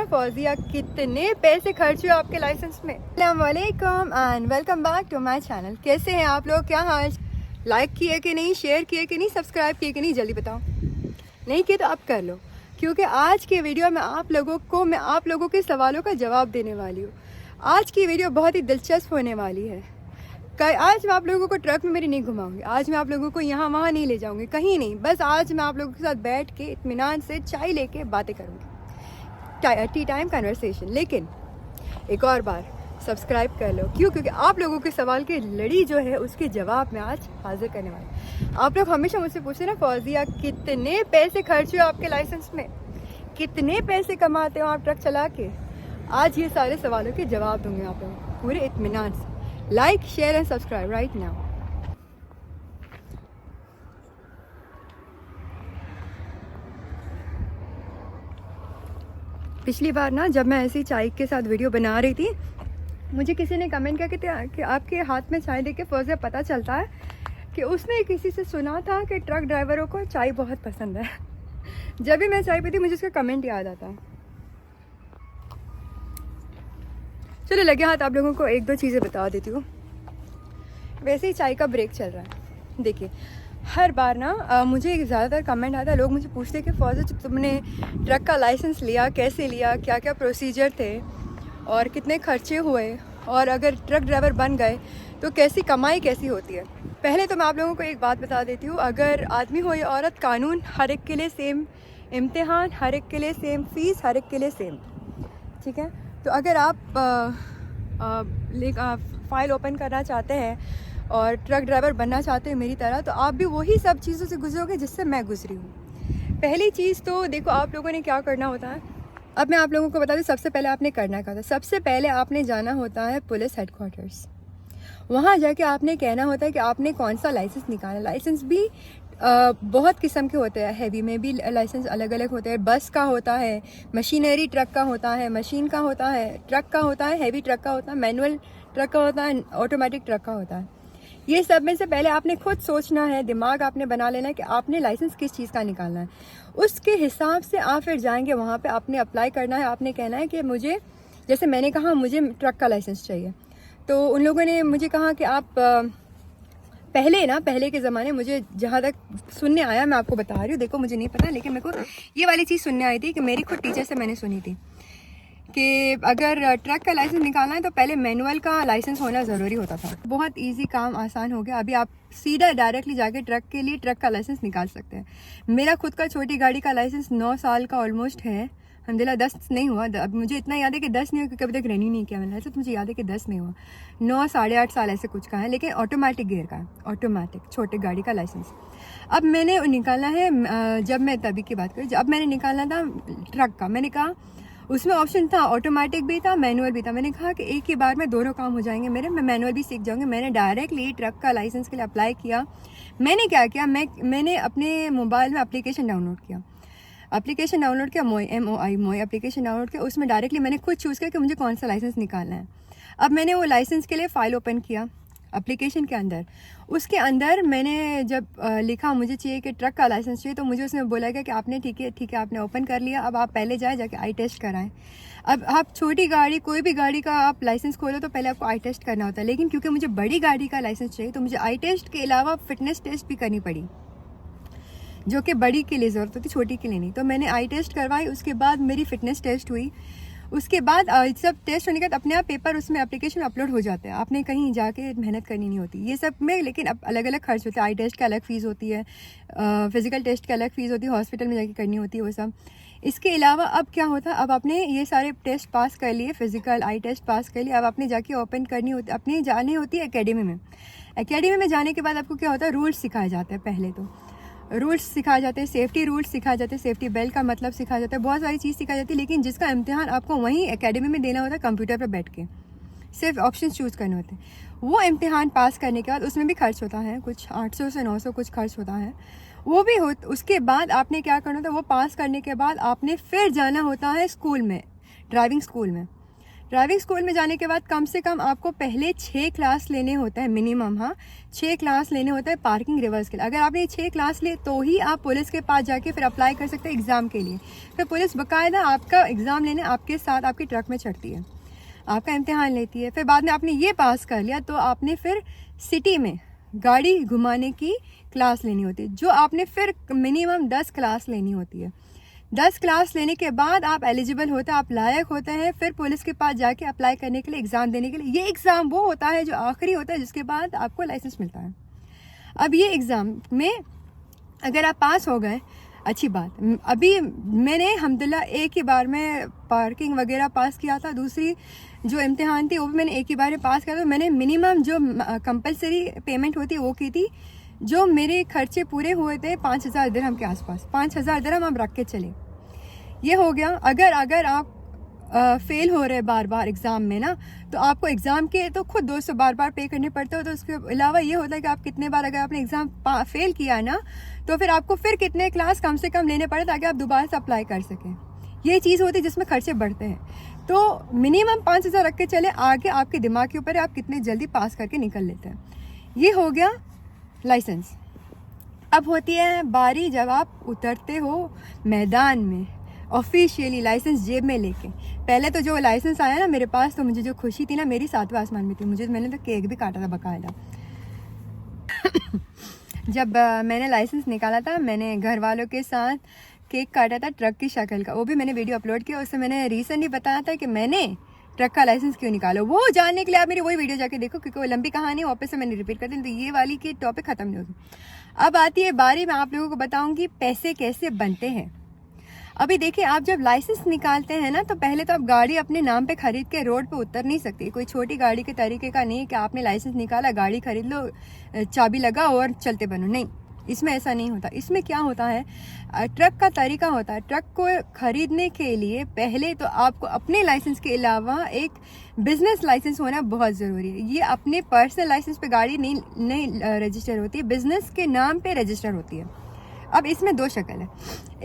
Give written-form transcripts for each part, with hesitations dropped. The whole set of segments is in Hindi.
ना फौजिया, कितने पैसे खर्च हुए आपके लाइसेंस में। अस्सलाम वालेकुम and welcome back to my channel. कैसे हैं आप लोग? क्या हाल? लाइक किए कि नहीं, शेयर किए कि नहीं, सब्सक्राइब किए कि नहीं, जल्दी बताओ। नहीं किए तो आप कर लो, क्योंकि आज के वीडियो में मैं आप लोगों के सवालों का जवाब देने वाली हूँ। आज की वीडियो बहुत ही दिलचस्प होने वाली है। आज मैं आप लोगों को ट्रक में मेरी नहीं घुमाऊंगी, आज मैं आप लोगों को यहाँ वहाँ नहीं ले जाऊंगी, कहीं नहीं। बस आज मैं आप लोगों के साथ बैठ के इत्मीनान से चाय लेके बातें करूँगी, टी टाइम कन्वर्सेशन। लेकिन एक और बार सब्सक्राइब कर लो, क्यों? क्योंकि आप लोगों के सवाल की लड़ी जो है उसके जवाब मैं आज हाजिर करने वाली। आप लोग हमेशा मुझसे पूछते ना फौजिया, कितने पैसे खर्च हुए आपके लाइसेंस में, कितने पैसे कमाते हो आप ट्रक चला के। आज ये सारे सवालों के जवाब दूंगे आप लोगों को पूरे इत्मीनान से। Like, share and subscribe right now. पिछली बार ना जब मैं ऐसी चाय के साथ वीडियो बना रही थी, मुझे किसी ने कमेंट किया कि आपके हाथ में चाय देख के फौजिया पता चलता है कि उसने किसी से सुना था कि ट्रक ड्राइवरों को चाय बहुत पसंद है। जब भी मैं चाय पीती मुझे उसका कमेंट याद आता है। चलो लगे हाथ आप लोगों को एक दो चीज़ें बता देती हूँ। वैसे ही चाय का ब्रेक चल रहा है। देखिए, हर बार ना मुझे ज़्यादातर कमेंट आता है, लोग मुझे पूछते हैं कि फौजिया जब तुमने ट्रक का लाइसेंस लिया, कैसे लिया, क्या क्या प्रोसीजर थे और कितने खर्चे हुए, और अगर ट्रक ड्राइवर बन गए तो कैसी कमाई कैसी होती है। पहले तो मैं आप लोगों को एक बात बता देती हूँ, अगर आदमी हो या औरत, कानून हर एक के लिए सेम, इम्तिहान हर एक के लिए सेम, फीस हर एक के लिए सेम, ठीक है। तो अगर आप फाइल ओपन करना चाहते हैं और ट्रक ड्राइवर बनना चाहते हैं मेरी तरह, तो आप भी वही सब चीज़ों से गुजरोगे जिससे मैं गुजरी हूँ। पहली चीज़ तो देखो, आप लोगों ने क्या करना होता है। अब मैं आप लोगों को बता दूँ, सबसे पहले आपने करना क्या था। सबसे पहले आपने जाना होता है पुलिस हेडक्वार्टर्स। वहाँ जाके आपने कहना होता है कि आपने कौन सा लाइसेंस निकाला। लाइसेंस भी बहुत किस्म के होते हैं, हैवी में भी लाइसेंस अलग अलग होते हैं। बस का होता है, मशीनरी ट्रक का होता है, मशीन का होता है, ट्रक का होता है, हैवी ट्रक का होता है, मैनुअल ट्रक का होता है, ऑटोमेटिक ट्रक का होता है। ये सब में से पहले आपने खुद सोचना है, दिमाग आपने बना लेना है कि आपने लाइसेंस किस चीज़ का निकालना है। उसके हिसाब से आप फिर जाएंगे वहाँ पे, आपने अप्लाई करना है। आपने कहना है कि मुझे, जैसे मैंने कहा मुझे ट्रक का लाइसेंस चाहिए, तो उन लोगों ने मुझे कहा कि आप पहले के ज़माने, मुझे जहाँ तक सुनने आया, मैं आपको बता रही हूँ, देखो मुझे नहीं पता, लेकिन मेरे को ये वाली चीज़ सुनने आई थी कि मेरी खुद टीचर से मैंने सुनी थी कि अगर ट्रक का लाइसेंस निकालना है तो पहले मैनुअल का लाइसेंस होना ज़रूरी होता था। बहुत इजी काम, आसान हो गया। अभी आप सीधा डायरेक्टली जाके ट्रक के लिए ट्रक का लाइसेंस निकाल सकते हैं। मेरा खुद का छोटी गाड़ी का लाइसेंस 9 साल का ऑलमोस्ट है, अल्हम्दुलिल्लाह। 10 नहीं हुआ, अब मुझे इतना याद है कि 10 नहीं हुआ, क्योंकि अभी तक रेन्यू नहीं किया मैंने, तो मुझे याद है कि 10 नहीं हुआ, 9 साढ़े 8 साल ऐसे कुछ का है, लेकिन ऑटोमेटिक गियर का है, ऑटोमेटिक छोटे गाड़ी का लाइसेंस। अब मैंने निकालना है, जब मैं तभी की बात करूँ, जब मैंने निकालना था ट्रक का, मैंने कहा उसमें ऑप्शन था, ऑटोमेटिक भी था, मैनुअल भी था। मैंने कहा कि एक ही बार में दोनों काम हो जाएंगे मेरे, मैं मैनुअल भी सीख जाऊंगी। मैंने डायरेक्टली ट्रक का लाइसेंस के लिए अप्लाई किया। मैंने क्या किया, मैंने अपने मोबाइल में एप्लीकेशन डाउनलोड किया, मोई एप्लीकेशन डाउनलोड किया। उसमें डायरेक्टली मैंने खुद चूज़ किया कि मुझे कौन सा लाइसेंस निकालना है। अब मैंने वो लाइसेंस के लिए फ़ाइल ओपन किया एप्लीकेशन के अंदर। उसके अंदर मैंने जब लिखा मुझे चाहिए कि ट्रक का लाइसेंस चाहिए, तो मुझे उसमें बोला गया कि आपने ठीक है आपने ओपन कर लिया, अब आप पहले जाके आई टेस्ट कराएं। अब आप छोटी गाड़ी, कोई भी गाड़ी का आप लाइसेंस खोलो तो पहले आपको आई टेस्ट करना होता है, लेकिन क्योंकि मुझे बड़ी गाड़ी का लाइसेंस चाहिए तो मुझे आई टेस्ट के अलावा फिटनेस टेस्ट भी करनी पड़ी, जो कि बड़ी के लिए ज़रूरत होती, छोटी के लिए नहीं। तो मैंने आई टेस्ट करवाई, उसके बाद मेरी फिटनेस टेस्ट हुई। उसके बाद सब टेस्ट होने के बाद अपने आप पेपर उसमें एप्लीकेशन अपलोड हो जाते हैं, आपने कहीं जाके मेहनत करनी नहीं होती ये सब में। लेकिन अब अलग अलग खर्च होते हैं, आई टेस्ट का अलग फ़ीस होती है, फिज़िकल टेस्ट की अलग फ़ीस होती है, हॉस्पिटल में जाके करनी होती है वो सब। इसके अलावा अब क्या होता है, अब आपने ये सारे टेस्ट पास कर लिए, फिज़िकल आई टेस्ट पास कर लिए, अब आपने जाके ओपन करनी होती, अपनी जानी होती है एकेडमी में। एकेडमी में जाने के बाद आपको क्या होता है, रूल्स सिखाए जाते हैं। पहले तो रूल्स सिखाए जाते हैं, सेफ्टी रूल्स सिखाए जाते हैं, सेफ्टी बेल्ट का मतलब सिखाया जाता है, बहुत सारी चीज़ सिखाई जाती है। लेकिन जिसका इम्तिहान आपको वहीं एकेडमी में देना होता है, कंप्यूटर पर बैठ के सिर्फ ऑप्शन चूज़ करने होते हैं। वो इम्तिहान पास करने के बाद उसमें भी खर्च होता है, कुछ 800 से 900 कुछ खर्च होता है, वो भी उसके बाद आपने क्या करना होता है, वो पास करने के बाद आपने फिर जाना होता है स्कूल में, ड्राइविंग स्कूल में। ड्राइविंग स्कूल में जाने के बाद कम से कम आपको पहले 6 क्लास लेने होता है मिनिमम, हाँ 6 क्लास लेने होता है पार्किंग रिवर्स के लिए। अगर आपने 6 क्लास लिए तो ही आप पुलिस के पास जाके फिर अप्लाई कर सकते हैं एग्ज़ाम के लिए। फिर पुलिस बाकायदा आपका एग्ज़ाम लेने आपके साथ आपकी ट्रक में चढ़ती है, आपका इम्तिहान लेती है। फिर बाद में आपने ये पास कर लिया तो आपने फिर सिटी में गाड़ी घुमाने की क्लास लेनी होती है, जो आपने फिर मिनिमम 10 क्लास लेनी होती है। 10 क्लास लेने के बाद आप एलिजिबल होते हैं, आप लायक होते हैं फिर पुलिस के पास जाके अप्लाई करने के लिए, एग्ज़ाम देने के लिए। ये एग्ज़ाम वो होता है जो आखिरी होता है, जिसके बाद आपको लाइसेंस मिलता है। अब ये एग्ज़ाम में अगर आप पास हो गए, अच्छी बात। अभी मैंने अल्हम्दुलिल्लाह एक ही बार में पार्किंग वगैरह पास किया था, दूसरी जो इम्तिहान थी वो भी मैंने एक ही बार में पास किया था। मैंने मिनिमम जो कंपलसरी पेमेंट होती है वो की थी, जो मेरे खर्चे पूरे हुए थे 5000 दिरहम के आसपास। 5000 दिरहम आप रख के चले, ये हो गया। अगर आप फेल हो रहे बार बार एग्ज़ाम में ना, तो आपको एग्ज़ाम के तो खुद 200 बार बार पे करने पड़ते हो। तो उसके अलावा ये होता है कि आप कितने बार अगर आपने एग्ज़ाम फेल किया ना, तो फिर आपको फिर कितने क्लास कम से कम लेने पड़े ताकि आप दोबारा से अप्लाई कर सकें। ये चीज़ होती है जिसमें खर्चे बढ़ते हैं। तो मिनिमम 5000 रख के चले, आगे आपके दिमाग के ऊपर है आप कितने जल्दी पास करके निकल लेते हैं। ये हो गया लाइसेंस। अब होती है बारी जब आप उतरते हो मैदान में ऑफिशियली लाइसेंस जेब में लेके। पहले तो जो लाइसेंस आया ना मेरे पास, तो मुझे जो खुशी थी ना मेरी 7वें आसमान में थी। मैंने तो केक भी काटा था बकायदा। जब मैंने लाइसेंस निकाला था, मैंने घर वालों के साथ केक काटा था ट्रक की शक्ल का, वो भी मैंने वीडियो अपलोड किया। उससे मैंने रीज़न ही बताया था कि मैंने ट्रक का लाइसेंस क्यों निकाला। वो जानने के लिए आप मेरी वही वीडियो जाके देखो, क्योंकि वो लंबी कहानी वापस से मैंने रिपीट कर दी, तो ये वाली की टॉपिक ख़त्म नहीं होगी। अब आती है बारी, मैं आप लोगों को बताऊँगी पैसे कैसे बनते हैं। अभी देखिए, आप जब लाइसेंस निकालते हैं ना, तो पहले तो आप गाड़ी अपने नाम पे खरीद के रोड पे उतर नहीं सकती। कोई छोटी गाड़ी के तरीके का नहीं कि आपने लाइसेंस निकाला, गाड़ी खरीद लो, चाबी लगा और चलते बनो। नहीं, इसमें ऐसा नहीं होता। इसमें क्या होता है, ट्रक का तरीका होता है। ट्रक को खरीदने के लिए पहले तो आपको अपने लाइसेंस के अलावा एक बिजनेस लाइसेंस होना बहुत ज़रूरी है। ये अपने पर्सनल लाइसेंस पे गाड़ी नहीं रजिस्टर होती है, बिजनेस के नाम पे रजिस्टर होती है। अब इसमें 2 शक्ल है।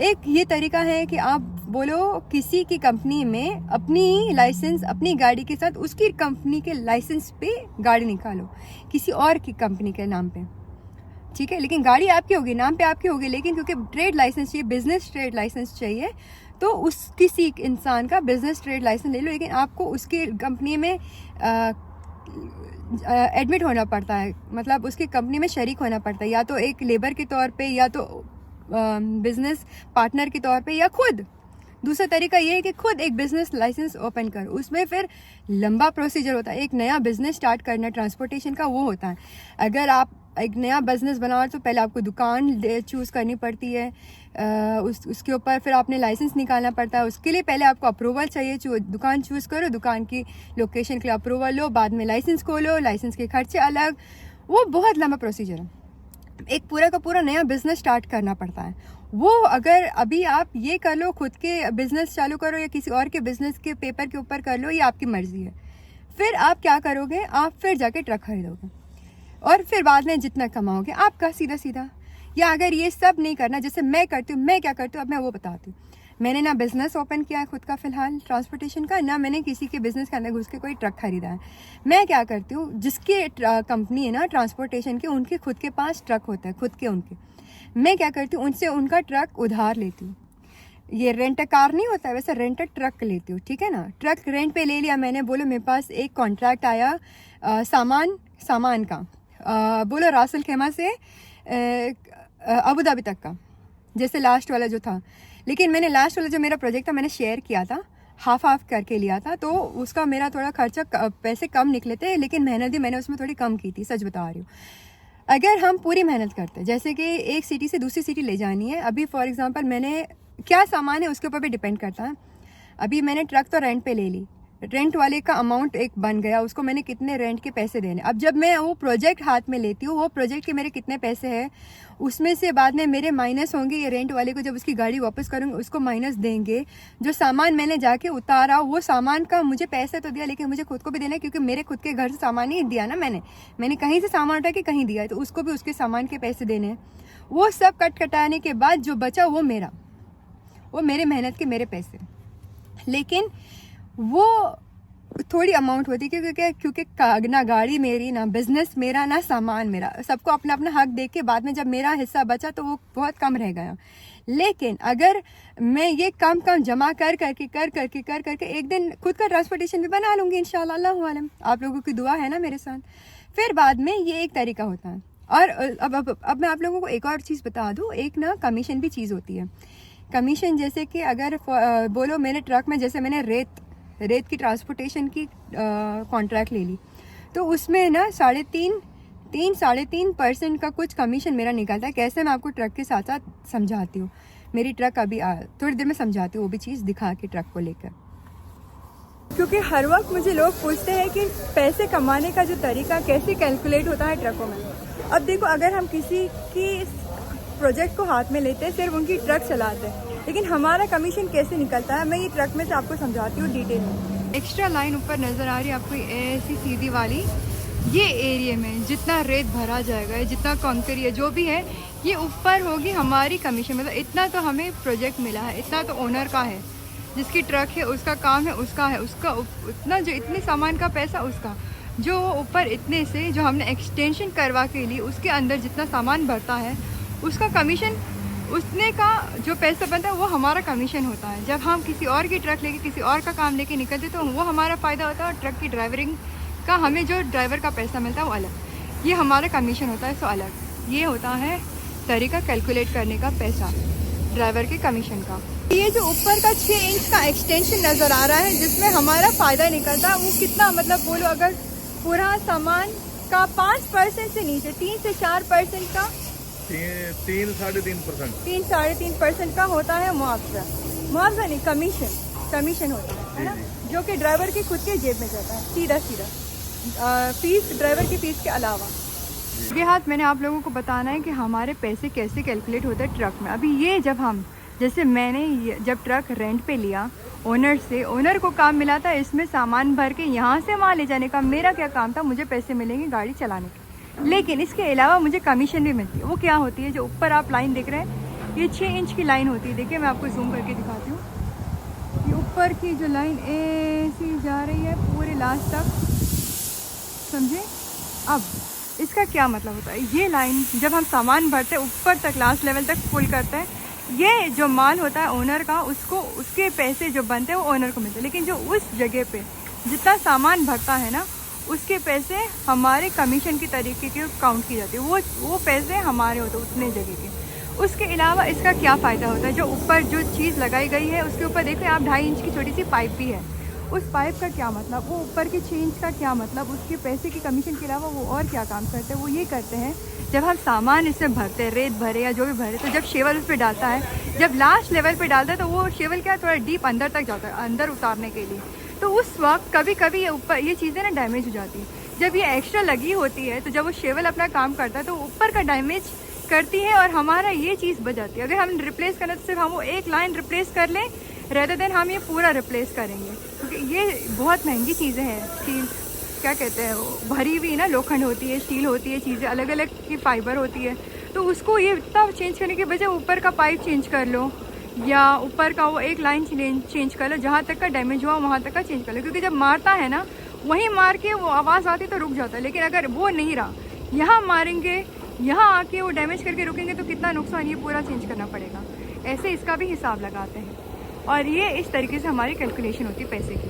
एक ये तरीका है कि आप बोलो किसी की कंपनी में अपनी लाइसेंस अपनी गाड़ी के साथ उसकी कंपनी के लाइसेंस पे गाड़ी निकालो, किसी और की कंपनी के नाम पे, ठीक है। लेकिन गाड़ी आपकी होगी, नाम पे आपकी होगी, लेकिन क्योंकि ट्रेड लाइसेंस चाहिए, बिजनेस ट्रेड लाइसेंस चाहिए, तो उस किसी इंसान का बिजनेस ट्रेड लाइसेंस ले लो, लेकिन आपको उसकी कंपनी में एडमिट होना पड़ता है, मतलब उसकी कंपनी में शरीक होना पड़ता है, या तो एक लेबर के तौर पे, या तो बिजनेस पार्टनर के तौर पे, या खुद। दूसरा तरीका ये है कि खुद एक बिजनेस लाइसेंस ओपन करो। उसमें फिर लंबा प्रोसीजर होता है। एक नया बिजनेस स्टार्ट करना ट्रांसपोर्टेशन का, वो होता है। अगर आप एक नया बिजनेस बनाओ तो पहले आपको दुकान चूज़ करनी पड़ती है, उसके ऊपर फिर आपने लाइसेंस निकालना पड़ता है। उसके लिए पहले आपको अप्रूवल चाहिए, दुकान चूज़ करो, दुकान की लोकेशन के लिए अप्रूवल लो, बाद में लाइसेंस खोलो, लाइसेंस के खर्चे अलग, वो बहुत लंबा प्रोसीजर है। एक पूरा का पूरा नया बिजनेस स्टार्ट करना पड़ता है। वो अगर अभी आप ये कर लो, खुद के बिजनेस चालू करो, या किसी और के बिजनेस के पेपर के ऊपर कर लो, ये आपकी मर्जी है। फिर आप क्या करोगे, आप फिर जाके ट्रक खरीदोगे और फिर बाद में जितना कमाओगे आपका सीधा सीधा। या अगर ये सब नहीं करना, जैसे मैं करती हूँ, मैं क्या करती हूँ अब मैं वो बताती हूँ। मैंने ना बिज़नेस ओपन किया है खुद का फ़िलहाल ट्रांसपोर्टेशन का, ना मैंने किसी के बिज़नेस के अंदर घुस के कोई ट्रक खरीदा है। मैं क्या करती हूँ, जिसकी कंपनी है ना ट्रांसपोर्टेशन की, उनके खुद के पास ट्रक होता है, खुद के उनके। मैं क्या करती हूँ, उनसे उनका ट्रक उधार लेती हूँ। ये रेंट कार नहीं होता है, वैसे रेंट ट्रक लेती हूँ, ठीक है ना। ट्रक रेंट पे ले लिया मैंने, बोलो मेरे पास एक कॉन्ट्रैक्ट आया सामान का, बोलो रासल खेमा से अबू धाबी तक का, जैसे लास्ट वाला जो था। लेकिन मैंने लास्ट वाला जो मेरा प्रोजेक्ट था मैंने शेयर किया था, हाफ करके लिया था, तो उसका मेरा थोड़ा खर्चा पैसे कम निकले थे, लेकिन मेहनत भी मैंने उसमें थोड़ी कम की थी, सच बता रही हूँ। अगर हम पूरी मेहनत करते हैं, जैसे कि एक सिटी से दूसरी सिटी ले जानी है, अभी फॉर एग्जांपल मैंने क्या सामान है उसके ऊपर भी डिपेंड करता है। अभी मैंने ट्रक तो रेंट पे ले ली, रेंट वाले का अमाउंट एक बन गया, उसको मैंने कितने रेंट के पैसे देने। अब जब मैं वो प्रोजेक्ट हाथ में लेती हूँ, वो प्रोजेक्ट के मेरे कितने पैसे हैं, उसमें से बाद में मेरे माइनस होंगे। ये रेंट वाले को जब उसकी गाड़ी वापस करूँगी उसको माइनस देंगे। जो सामान मैंने जाके उतारा, वो सामान का मुझे पैसे तो दिया, लेकिन मुझे खुद को भी देना है, क्योंकि मेरे खुद के घर से सामान नहीं दिया ना मैंने कहीं से सामान उठा के कहीं दिया है, तो उसको भी उसके सामान के पैसे देने हैं। वो सब कटाने के बाद जो बचा वो मेरे मेहनत के मेरे पैसे। लेकिन वो थोड़ी अमाउंट होती है, क्योंकि ना गाड़ी मेरी, ना बिजनेस मेरा, ना सामान मेरा, सबको अपना अपना हक दे के बाद में जब मेरा हिस्सा बचा तो वो बहुत कम रह गया। लेकिन अगर मैं ये कम जमा कर करके एक दिन खुद का ट्रांसपोर्टेशन भी बना लूँगी इंशाल्लाह, अल्लाहु आलम, आप लोगों की दुआ है ना मेरे साथ, फिर बाद में ये एक तरीका होता है। और अब मैं आप लोगों को एक और चीज़ बता दूँ, एक ना कमीशन भी चीज़ होती है। कमीशन जैसे कि अगर बोलो मेरे ट्रक में, जैसे मैंने रेत की ट्रांसपोर्टेशन की कॉन्ट्रैक्ट ले ली, तो उसमें ना 3.5% का कुछ कमीशन मेरा निकलता है। कैसे, मैं आपको ट्रक के साथ साथ समझाती हूँ। मेरी ट्रक अभी थोड़ी देर में समझाती हूँ, वो भी चीज़ दिखा के ट्रक को लेकर, क्योंकि हर वक्त मुझे लोग पूछते हैं कि पैसे कमाने का जो तरीका कैसे कैलकुलेट होता है ट्रकों में। अब देखो, अगर हम किसी की प्रोजेक्ट को हाथ में लेते हैं, सिर्फ उनकी ट्रक चलाते हैं, लेकिन हमारा कमीशन कैसे निकलता है, मैं ये ट्रक में से आपको समझाती हूँ डिटेल में। एक्स्ट्रा लाइन ऊपर नज़र आ रही है आपको, ऐसी सीधी वाली, ये एरिया में जितना रेत भरा जाएगा, जितना कंकर या जो भी है, ये ऊपर होगी हमारी कमीशन। मतलब इतना तो हमें प्रोजेक्ट मिला है, इतना तो ओनर का है, जिसकी ट्रक है उसका काम है, उसका है, उसका उतना जो इतने सामान का पैसा उसका, जो ऊपर इतने से जो हमने एक्सटेंशन करवा के लिए उसके अंदर जितना सामान भरता है उसका कमीशन, उसने का जो पैसा बनता है वो हमारा कमीशन होता है। जब हम किसी और की ट्रक लेके किसी और का काम लेके निकलते तो वो हमारा फ़ायदा होता है, और ट्रक की ड्राइवरिंग का हमें जो ड्राइवर का पैसा मिलता है वो अलग, ये हमारा कमीशन होता है, सो अलग। ये होता है तरीका कैलकुलेट करने का पैसा ड्राइवर के कमीशन का। ये जो ऊपर का 6 इंच का एक्सटेंशन नज़र आ रहा है जिसमें हमारा फ़ायदा निकलता है, वो कितना, मतलब बोलो अगर पूरा सामान का 5% से नीचे, 3 से 4% का, 3-3.5% का होता है मुआवजा नहीं, कमीशन होता है ना, जो कि ड्राइवर की खुद के जेब में जाता है सीधा फीस, ड्राइवर की फीस के अलावा। ये हाथ मैंने आप लोगों को बताना है कि हमारे पैसे कैसे कैलकुलेट होते हैं ट्रक में। अभी ये जब हम, जैसे मैंने जब ट्रक रेंट पे लिया ओनर से, ओनर को काम मिला था इसमें सामान भर के यहाँ से वहाँ ले जाने का, मेरा क्या काम था, मुझे पैसे मिलेंगे गाड़ी चलाने के, लेकिन इसके अलावा मुझे कमीशन भी मिलती है। वो क्या होती है, जो ऊपर आप लाइन देख रहे हैं, ये 6 इंच की लाइन होती है। देखिए मैं आपको जूम करके दिखाती हूँ, ये ऊपर की जो लाइन ऐसी जा रही है पूरे लास्ट तक, समझे। अब इसका क्या मतलब होता है, ये लाइन जब हम सामान भरते हैं ऊपर तक, लास्ट लेवल तक फुल करते हैं, ये जो माल होता है ओनर का, उसको उसके पैसे जो बनते हैं वो ओनर को मिलते हैं, लेकिन जो उस जगह पे जितना सामान भरता है ना, उसके पैसे हमारे कमीशन की तरीके के काउंट की जाती है, वो पैसे हमारे होते हैं उतने जगह के। उसके अलावा इसका क्या फ़ायदा होता है, जो ऊपर जो चीज़ लगाई गई है उसके ऊपर देखो आप 2.5 इंच की छोटी सी पाइप भी है, उस पाइप का क्या मतलब, वो ऊपर की 6 इंच का क्या मतलब, उसके पैसे की कमीशन के अलावा वो और क्या काम करते हैं, वो ये करते हैं जब हम सामान इसमें भरते हैं, रेत भरे या जो भी भरे, तो जब शेवल उस पर डालता है, जब लास्ट लेवल पे डालता है तो वो शेवल क्या थोड़ा डीप अंदर तक जाता है, अंदर उतारने के लिए, तो उस वक्त कभी कभी ये ऊपर ये चीज़ें ना डैमेज हो जाती है। जब ये एक्स्ट्रा लगी होती है तो जब वो शेवल अपना काम करता है तो ऊपर का डैमेज करती है और हमारा ये चीज़ बच जाती है। अगर हम रिप्लेस करें तो सिर्फ हम वो एक लाइन रिप्लेस कर लें, रेदर देन हम ये पूरा रिप्लेस करेंगे, क्योंकि ये बहुत महंगी चीज़ें हैं। स्टील क्या कहते हैं, भरी हुई ना लोखंड होती है, स्टील होती है, चीज़ें अलग अलग की फाइबर होती है, तो उसको ये इतना चेंज करने के बजाय ऊपर का पाइप चेंज कर लो या ऊपर का वो एक लाइन चेंज कर लो, जहाँ तक का डैमेज हुआ वहाँ तक का चेंज कर लो, क्योंकि जब मारता है ना वहीं मार के वो आवाज़ आती तो रुक जाता है, लेकिन अगर वो नहीं रहा, यहाँ मारेंगे, यहाँ आके वो डैमेज करके रुकेंगे तो कितना नुकसान, ये पूरा चेंज करना पड़ेगा। ऐसे इसका भी हिसाब लगाते हैं और ये इस तरीके से हमारी कैलकुलेशन होती है पैसे की।